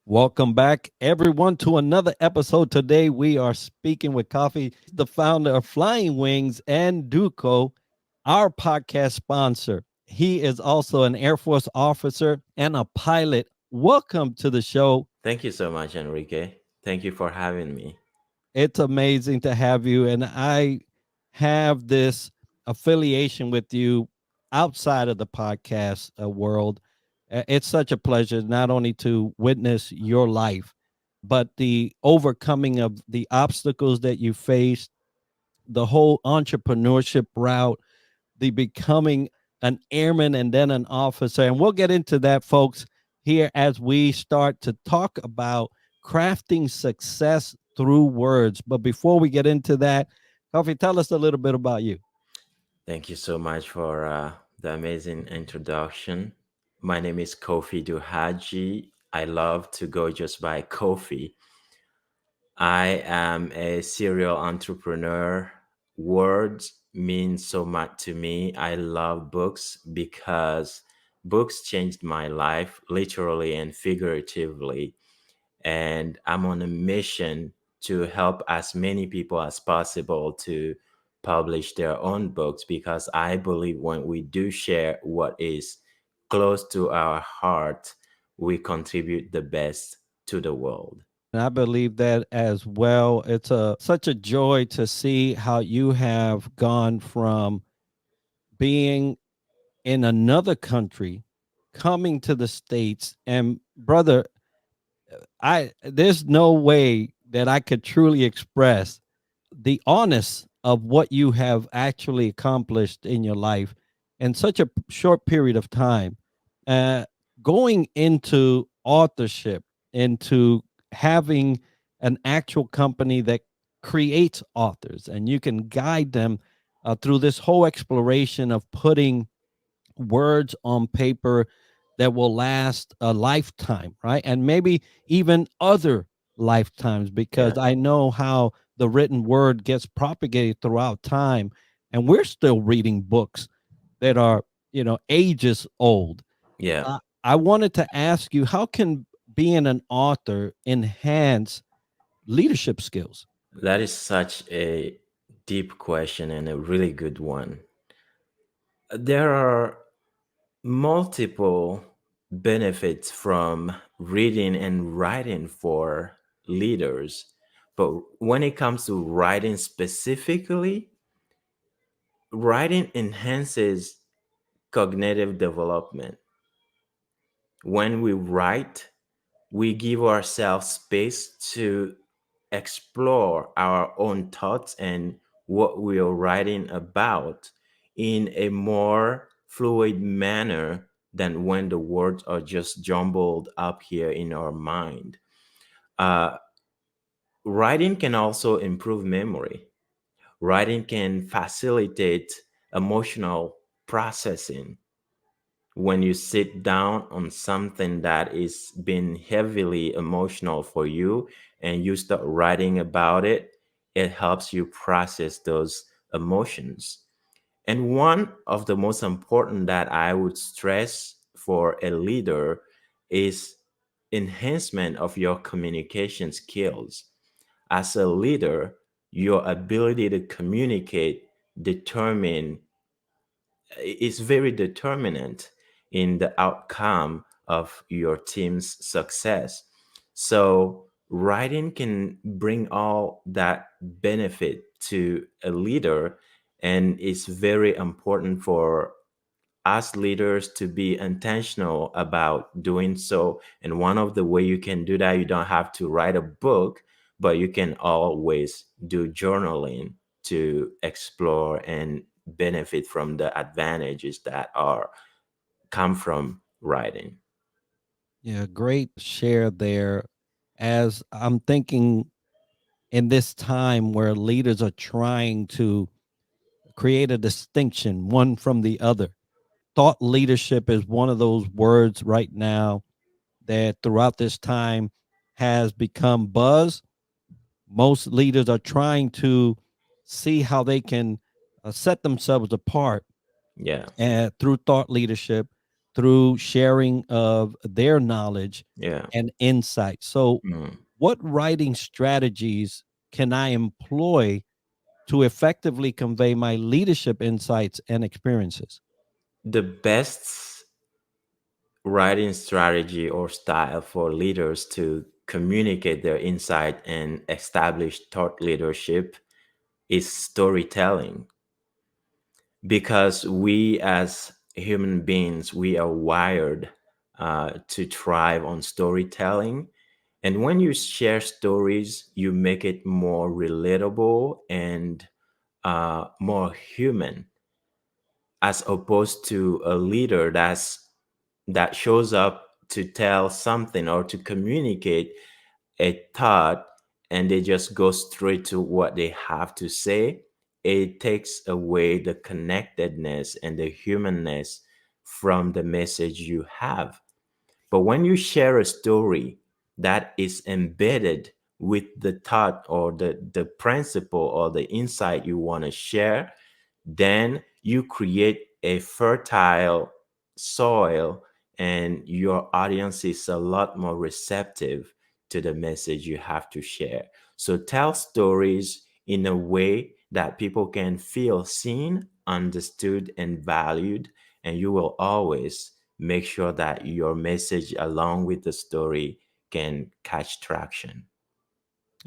Welcome back, everyone, to another episode. Today, we are speaking with Kofi, the founder of Flying Wings and Dooko, our podcast sponsor. He is also an Air Force officer and a pilot. Welcome to the show. Thank you so much, Enrique. Thank you for having me. It's amazing to have you. And I have this affiliation with you outside of the podcast world. It's such a pleasure not only to witness your life, but the overcoming of the obstacles that you faced, the whole entrepreneurship route, the becoming an airman and then an officer. And we'll get into that, folks, here as we start to talk about crafting success through words. But before we get into that, Kofi, tell us a little bit about you. Thank you so much for the amazing introduction. My name is Kofi Douhadji. I love to go just by Kofi. I am a serial entrepreneur. Words mean so much to me. I love books because books changed my life literally and figuratively. And I'm on a mission to help as many people as possible to publish their own books, because I believe when we do share what is close to our heart, we contribute the best to the world. And I believe that as well. It's such a joy to see how you have gone from being in another country, coming to the States. And brother, I there's no way that I could truly express the honest of what you have actually accomplished in your life in such a short period of time. Uh, Going into authorship, into having an actual company that creates authors, and you can guide them through this whole exploration of putting words on paper that will last a lifetime, right? And maybe even other lifetimes, because Yeah. I know how the written word gets propagated throughout time. And we're still reading books that are, ages old. Yeah. I wanted to ask you, how can being an author enhance leadership skills? That is such a deep question and a really good one. There are multiple benefits from reading and writing for leaders. But when it comes to writing specifically, writing enhances cognitive development. When we write, we give ourselves space to explore our own thoughts and what we are writing about in a more fluid manner than when the words are just jumbled up here in our mind. Uh, Writing can also improve memory. Writing can facilitate emotional processing. When you sit down on something that is been heavily emotional for you and you start writing about it, it helps you process those emotions. And one of the most important that I would stress for a leader is enhancement of your communication skills. As a leader, your ability to communicate determine is very determinant in the outcome of your team's success. So writing can bring all that benefit to a leader, and it's very important for us leaders to be intentional about doing so. And one of the way you can do that, you don't have to write a book, but you can always do journaling to explore and benefit from the advantages that are come from writing. Yeah, great share there. As I'm thinking in this time where leaders are trying to create a distinction one from the other. Thought leadership is one of those words right now that throughout this time has become buzz. Most leaders are trying to see how they can set themselves apart Yeah. and through thought leadership, through sharing of their knowledge Yeah. and insight. So, Mm. what writing strategies can I employ to effectively convey my leadership insights and experiences? The best writing strategy or style for leaders to communicate their insight and establish thought leadership is storytelling, because we as human beings, we are wired to thrive on storytelling. And when you share stories, you make it more relatable and more human, as opposed to a leader that shows up to tell something or to communicate a thought, and they just go straight to what they have to say. It takes away the connectedness and the humanness from the message you have. But when you share a story that is embedded with the thought or the principle or the insight you want to share, then you create a fertile soil, and your audience is a lot more receptive to the message you have to share. So tell stories in a way that people can feel seen, understood, and valued, and you will always make sure that your message along with the story can catch traction.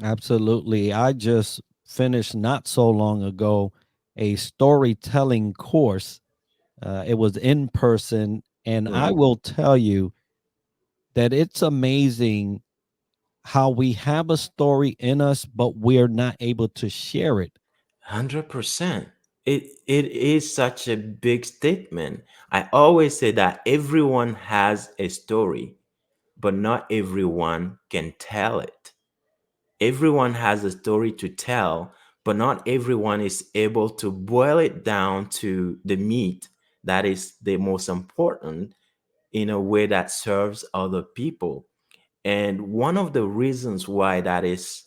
Absolutely. I just finished not so long ago a storytelling course. It was in person, and I Mm. will tell you that it's amazing how we have a story in us, but we're not able to share it. 100%. It is such a big statement. I always say that everyone has a story, but not everyone can tell it. Everyone has a story to tell, but not everyone is able to boil it down to the meat that is the most important in a way that serves other people. And one of the reasons why that is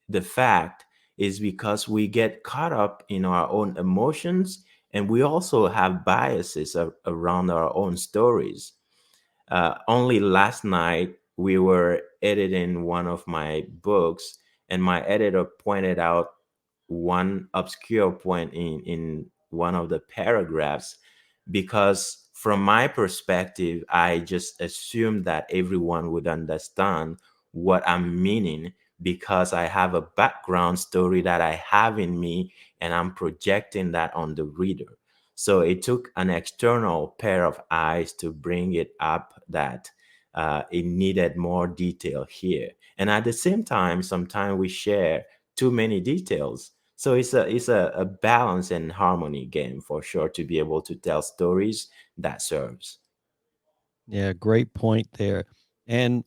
the fact is because we get caught up in our own emotions, and we also have biases around our own stories. Only last night, we were editing one of my books, and my editor pointed out one obscure point in one of the paragraphs, because from my perspective, I just assumed that everyone would understand what I'm meaning, because I have a background story that I have in me, and I'm projecting that on the reader. So it took an external pair of eyes to bring it up that it needed more detail here. And at the same time, sometimes we share too many details. So it's a balance and harmony game for sure, to be able to tell stories that serves. Yeah, great point there. And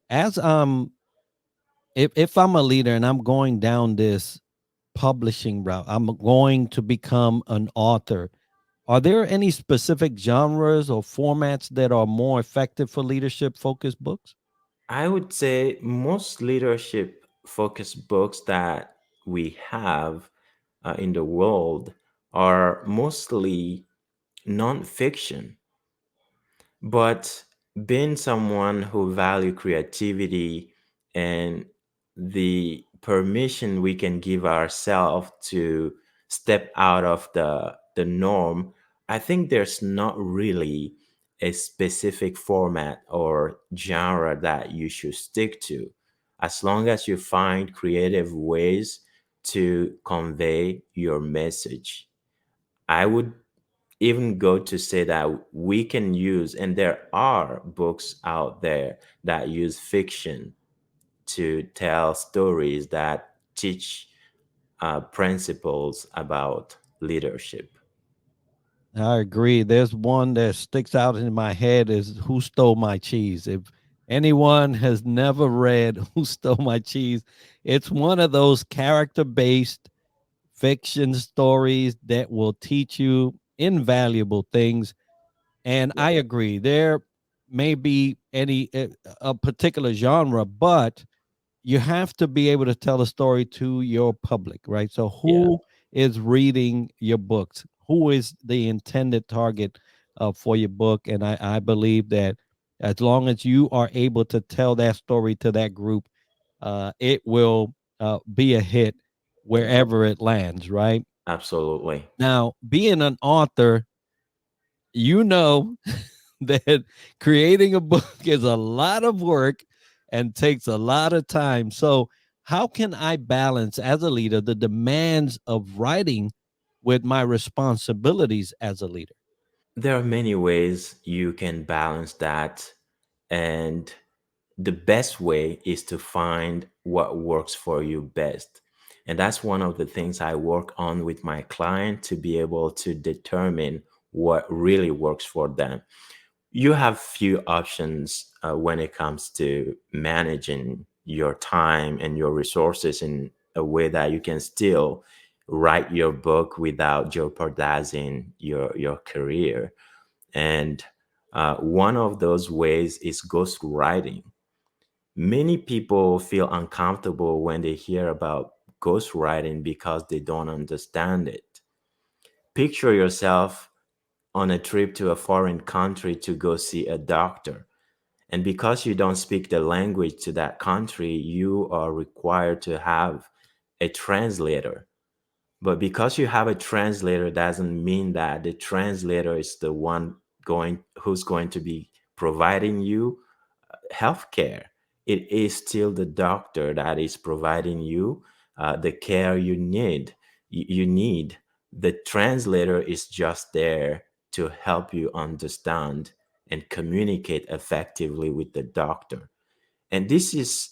as if I'm a leader and I'm going down this publishing route, I'm going to become an author. Are there any specific genres or formats that are more effective for leadership focused books? I would say most leadership focused books that we have in the world are mostly nonfiction. But being someone who value creativity and the permission we can give ourselves to step out of the norm, I think there's not really a specific format or genre that you should stick to, as long as you find creative ways to convey your message. I would even go to say that we can use, and there are books out there that use fiction to tell stories that teach principles about leadership. I agree. There's one that sticks out in my head is Who Stole My Cheese? If anyone has never read Who Stole My Cheese, it's one of those character based fiction stories that will teach you invaluable things. And Yeah. I agree. There may be any a particular genre, but you have to be able to tell a story to your public, right? So Yeah. who is reading your books? Who is the intended target for your book? And I believe that as long as you are able to tell that story to that group, it will be a hit wherever it lands, right? Absolutely. Now, being an author, you know that creating a book is a lot of work and takes a lot of time. So, how can I balance as a leader the demands of writing with my responsibilities as a leader? There are many ways you can balance that, and the best way is to find what works for you best. And that's one of the things I work on with my client, to be able to determine what really works for them. You have few options when it comes to managing your time and your resources in a way that you can still write your book without jeopardizing your career. And one of those ways is ghostwriting. Many people feel uncomfortable when they hear about ghostwriting because they don't understand it. Picture yourself on a trip to a foreign country to go see a doctor. And because you don't speak the language to that country, you are required to have a translator. But because you have a translator doesn't mean that the translator is the one going who's going to be providing you healthcare. It is still the doctor that is providing you the care you need. You need. The translator is just there to help you understand and communicate effectively with the doctor. And this is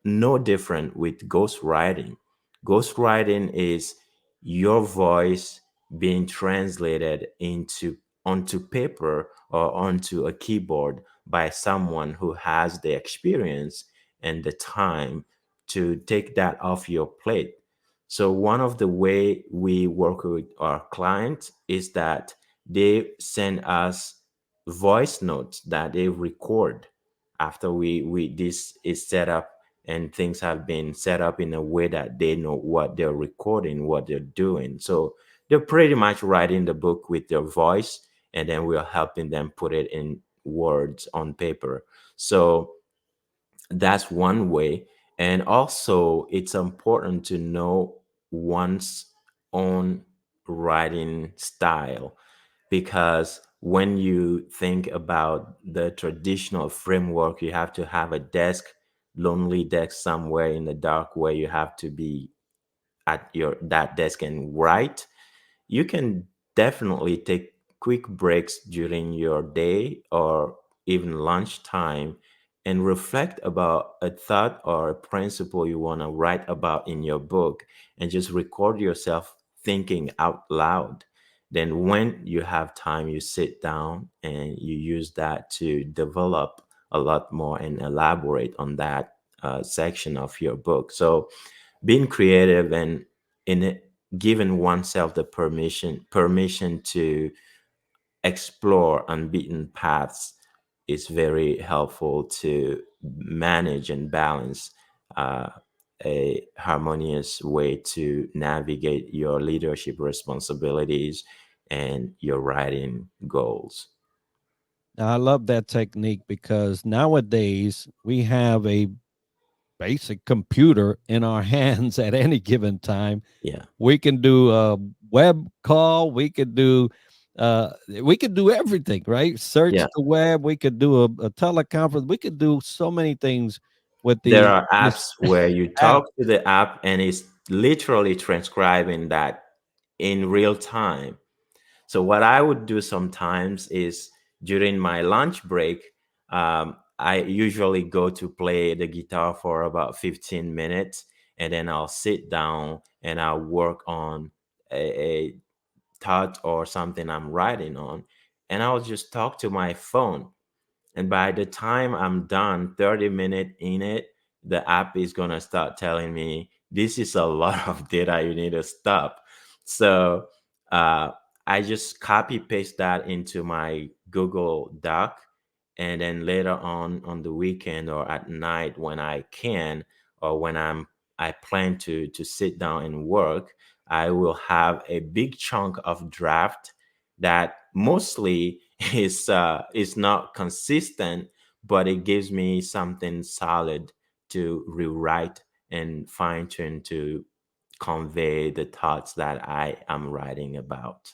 no different with ghostwriting. Ghostwriting is your voice being translated into onto paper or onto a keyboard by someone who has the experience and the time to take that off your plate. So one of the way we work with our clients is that they send us voice notes that they record after we this is set up, and things have been set up in a way that they know what they're recording, what they're doing. So they're pretty much writing the book with their voice, and then we're helping them put it in words on paper. So that's one way. And also, it's important to know one's own writing style, because when you think about the traditional framework, you have to have a desk, lonely desk somewhere in the dark, where you have to be at your that desk and write. You can definitely take quick breaks during your day or even lunchtime and reflect about a thought or a principle you want to write about in your book, and just record yourself thinking out loud. Then, when you have time, you sit down and you use that to develop a lot more and elaborate on that section of your book. So, being creative and in it, giving oneself the permission to explore unbeaten paths is very helpful to manage and balance uh, a harmonious way to navigate your leadership responsibilities and your writing goals. Now, I love that technique because nowadays we have a basic computer in our hands at any given time. Yeah, We can do a web call. We could do everything, right? Search yeah. the web. We could do a teleconference. We could do so many things with There the are this apps where you app. talk to the app and it's literally transcribing that in real time. So what I would do sometimes is, during my lunch break, I usually go to play the guitar for about 15 minutes, and then I'll sit down and I'll work on a thought or something I'm writing on, and I'll just talk to my phone. And by the time I'm done, 30 minutes in it, the app is going to start telling me, this is a lot of data, you need to stop. So uh, I just copy paste that into my Google Doc. And then later on the weekend or at night when I can, or when I plan to sit down and work, I will have a big chunk of draft that mostly is not consistent, but it gives me something solid to rewrite and fine tune to convey the thoughts that I am writing about.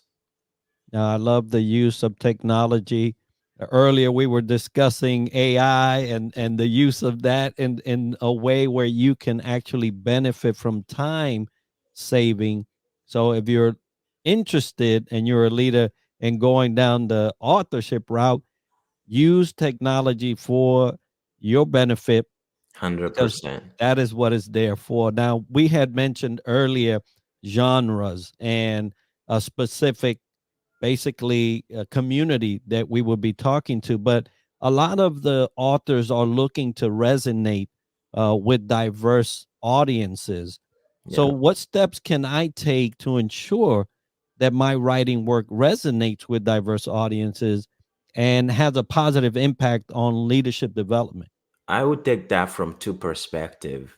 Now, I love the use of technology. Earlier, we were discussing AI and the use of that in a way where you can actually benefit from time saving. So, if you're interested and you're a leader in going down the authorship route, use technology for your benefit because 100%. that is what it's there for. Now, we had mentioned earlier genres and a specific basically a community that we will be talking to, but a lot of the authors are looking to resonate with diverse audiences. So Yeah. what steps can I take to ensure that my writing work resonates with diverse audiences and has a positive impact on leadership development? I would take that from two perspectives.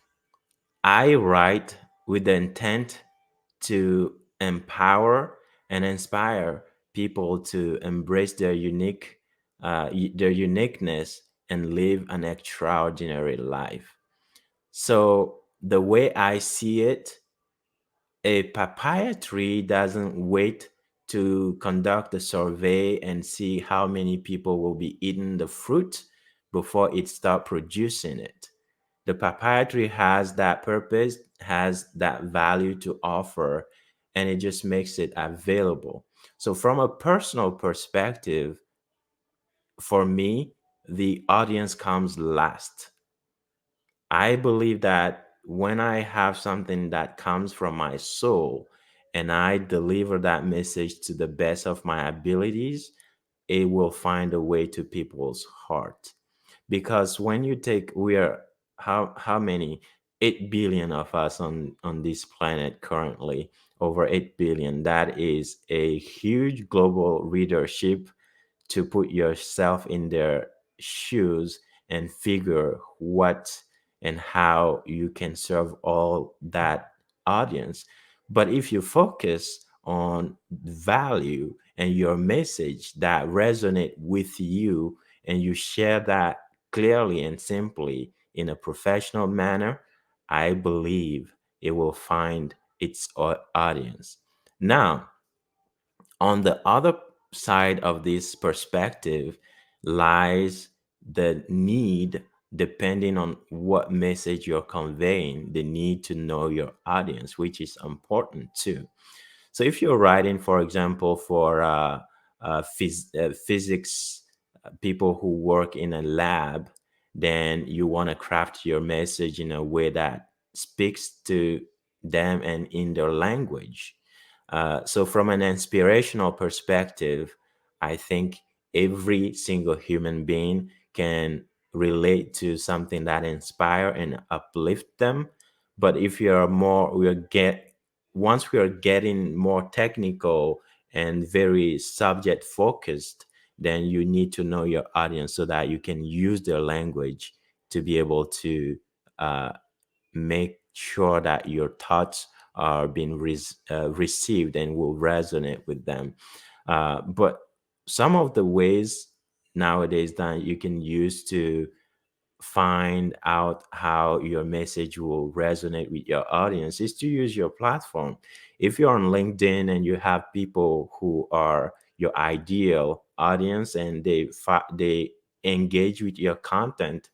I write with the intent to empower and inspire people to embrace their uniqueness and live an extraordinary life. So the way I see it, a papaya tree doesn't wait to conduct a survey and see how many people will be eating the fruit before it start producing it. The papaya tree has that purpose, has that value to offer, and it just makes it available. So from a personal perspective, for me, the audience comes last. I believe that when I have something that comes from my soul and I deliver that message to the best of my abilities, it will find a way to people's heart. Because when you take, we are how many, 8 billion of us on this planet currently, over 8 billion. That is a huge global readership to put yourself in their shoes and figure what and how you can serve all that audience. But if you focus on value and your message that resonate with you, and you share that clearly and simply in a professional manner, I believe it will find its audience. Now, on the other side of this perspective lies the need, depending on what message you're conveying, the need to know your audience, which is important too. So if you're writing, for example, for physics people who work in a lab, then you want to craft your message in a way that speaks to them and in their language. So from an inspirational perspective, I think every single human being can relate to something that inspire and uplift them. But if you're more, we're get once we are getting more technical and very subject focused, then you need to know your audience so that you can use their language to be able to uh, make sure that your thoughts are being received and will resonate with them. But some of the ways nowadays that you can use to find out how your message will resonate with your audience is to use your platform. If you're on LinkedIn and you have people who are your ideal audience and they engage with your content,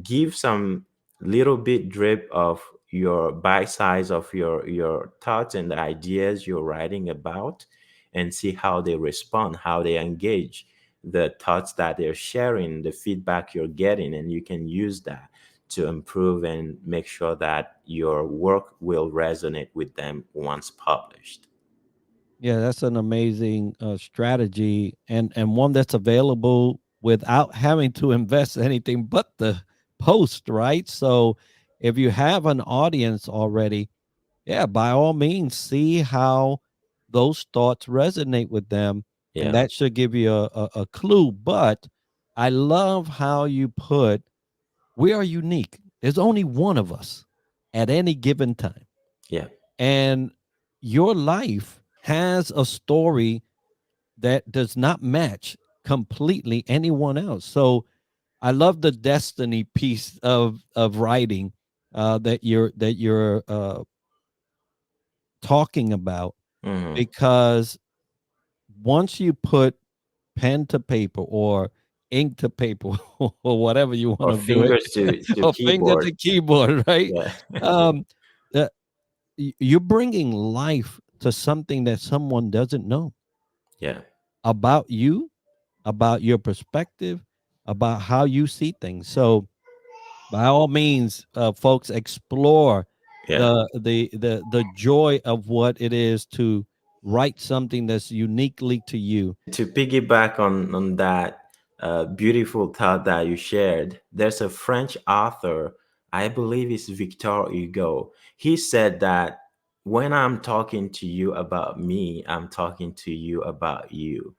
give some little bit drip of your bite size of your thoughts and the ideas you're writing about, and see how they respond, how they engage, the thoughts that they're sharing, the feedback you're getting, and you can use that to improve and make sure that your work will resonate with them once published. Yeah, that's an amazing strategy and one that's available without having to invest anything but the post, right? So if you have an audience already, yeah, by all means, see how those thoughts resonate with them, and Yeah. that should give you a clue. But I love how you put we are unique. There's only one of us at any given time. Yeah. And your life has a story that does not match completely anyone else. So I love the destiny piece of writing that you're talking about, Hmm. because once you put pen to paper or ink to paper or whatever you want Or to do it, fingers to or finger keyboard. to keyboard, right? Yeah. Um, that you're bringing life to something that someone doesn't know Yeah. about you, about your perspective, about how you see things. So by all means, folks, explore Yeah. the joy of what it is to write something that's uniquely to you. To piggyback on that beautiful thought that you shared, there's a French author, I believe it's Victor Hugo. He said that when I'm talking to you about me, I'm talking to you about you.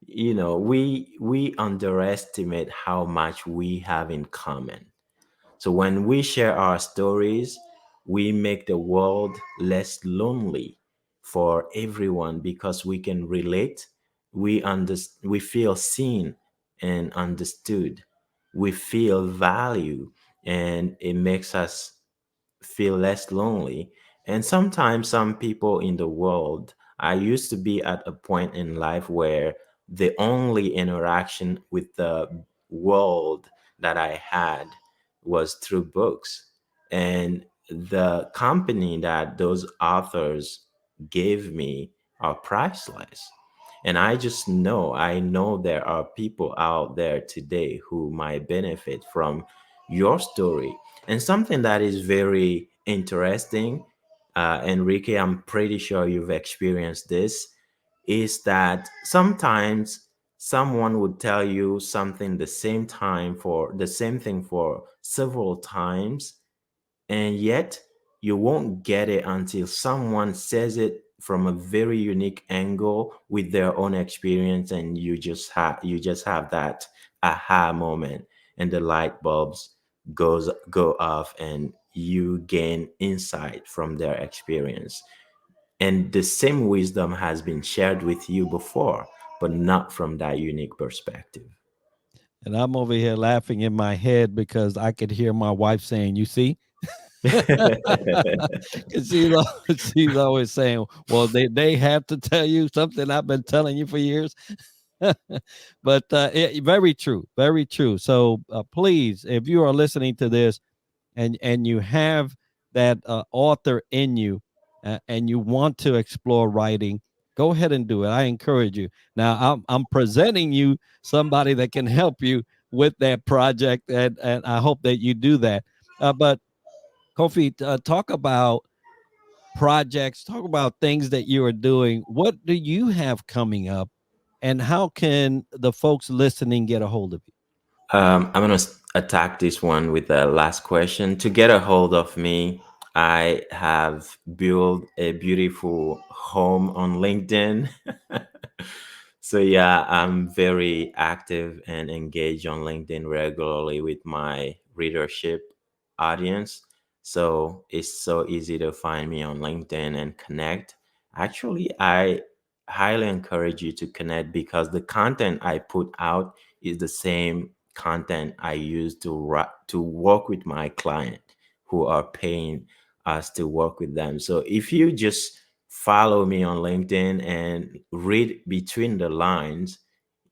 You know, we underestimate how much we have in common. So when we share our stories, we make the world less lonely for everyone because we can relate. We feel seen and understood. We feel value, and it makes us feel less lonely. And sometimes some people in the world, I used to be at a point in life where the only interaction with the world that I had was through books. And the company that those authors gave me are priceless. And I know there are people out there today who might benefit from your story. And something that is very interesting, Enrique, I'm pretty sure you've experienced this, is that sometimes someone would tell you something the same thing for several times, and yet you won't get it until someone says it from a very unique angle with their own experience, and you just have that aha moment, and the light bulbs go off, and you gain insight from their experience, and the same wisdom has been shared with you before, but not from that unique perspective. And I'm over here laughing in my head because I could hear my wife saying, "You see," because she's always saying, "Well, they have to tell you something I've been telling you for years." But very true, very true. So please, if you are listening to this and you have that author in you, and you want to explore writing, go ahead and do it. I encourage you. Now I'm presenting you somebody that can help you with that project, and I hope that you do that. But Kofi, talk about projects, talk about things that you are doing. What do you have coming up, and how can the folks listening get a hold of you? I'm going to attack this one with the last question. To get a hold of me, I have built a beautiful home on LinkedIn. So, yeah, I'm very active and engaged on LinkedIn regularly with my readership audience. So, it's so easy to find me on LinkedIn and connect. Actually, I highly encourage you to connect because the content I put out is the same content I use to work with my client who are paying us to work with them. So if you just follow me on LinkedIn and read between the lines,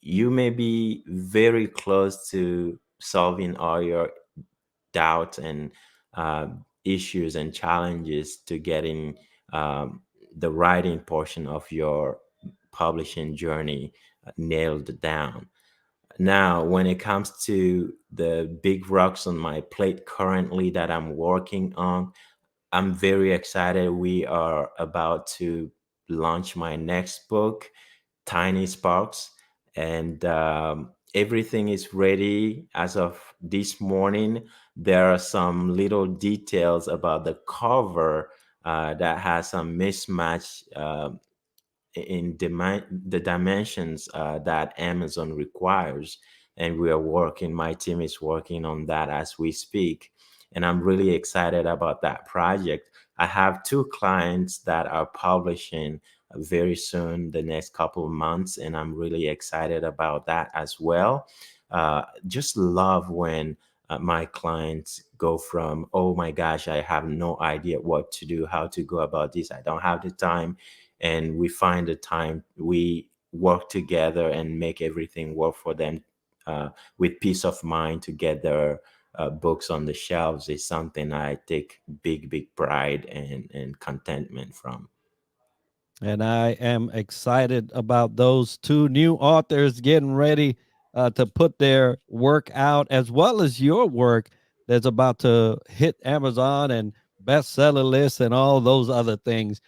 you may be very close to solving all your doubts and issues and challenges to getting um, the writing portion of your publishing journey nailed down. Now, when it comes to the big rocks on my plate currently that I'm working on, I'm very excited. We are about to launch my next book, Tiny Sparks, and everything is ready as of this morning. There are some little details about the cover that has some mismatch in the dimensions that Amazon requires. And my team is working on that as we speak. And I'm really excited about that project. I have two clients that are publishing very soon, the next couple of months, and I'm really excited about that as well. Just love when my clients go from, oh my gosh, I have no idea what to do, how to go about this, I don't have the time, and we find the time, we work together and make everything work for them, with peace of mind to get their books on the shelves, is something I take big pride and contentment from. And I am excited about those two new authors getting ready to put their work out, as well as your work that's about to hit Amazon and bestseller lists and all those other things.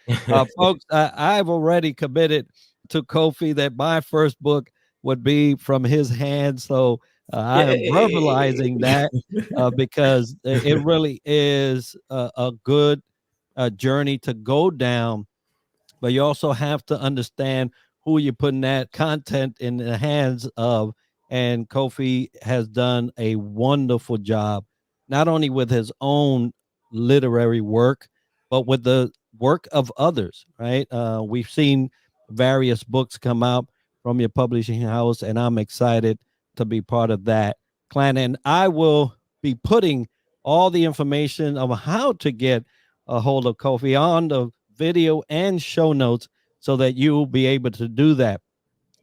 Folks, I've already committed to Kofi that my first book would be from his hands. So I am verbalizing Yay! that because it really is a good journey to go down, but you also have to understand who you're putting that content in the hands of. And Kofi has done a wonderful job, not only with his own literary work, but with the work of others, right? We've seen various books come out from your publishing house, and I'm excited to be part of that clan. And I will be putting all the information of how to get a hold of Kofi on the video and show notes so that you'll be able to do that.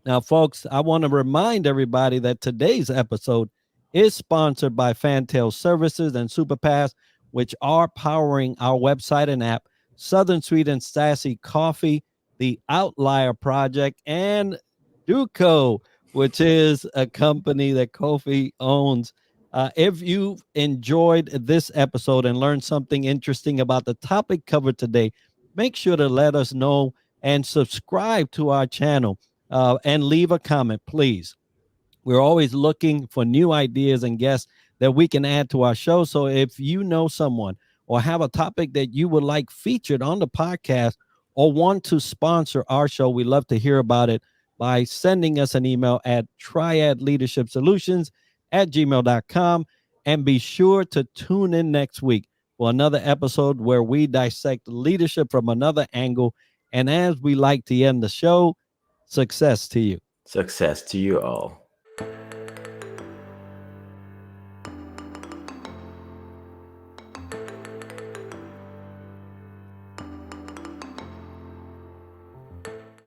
Now, folks, I want to remind everybody that today's episode is sponsored by Fantail Services and Superpass, which are powering our website and app, Southern Sweet and Sassy Coffee, the Outlier Project, and Dooko, which is a company that Kofi owns. If you've enjoyed this episode and learned something interesting about the topic covered today, make sure to let us know and subscribe to our channel, and leave a comment, please. We're always looking for new ideas and guests that we can add to our show. So if you know someone or have a topic that you would like featured on the podcast or want to sponsor our show, we love to hear about it by sending us an email at triadleadershipsolutions@gmail.com. And be sure to tune in next week for another episode where we dissect leadership from another angle. And as we like to end the show, success to you. Success to you all.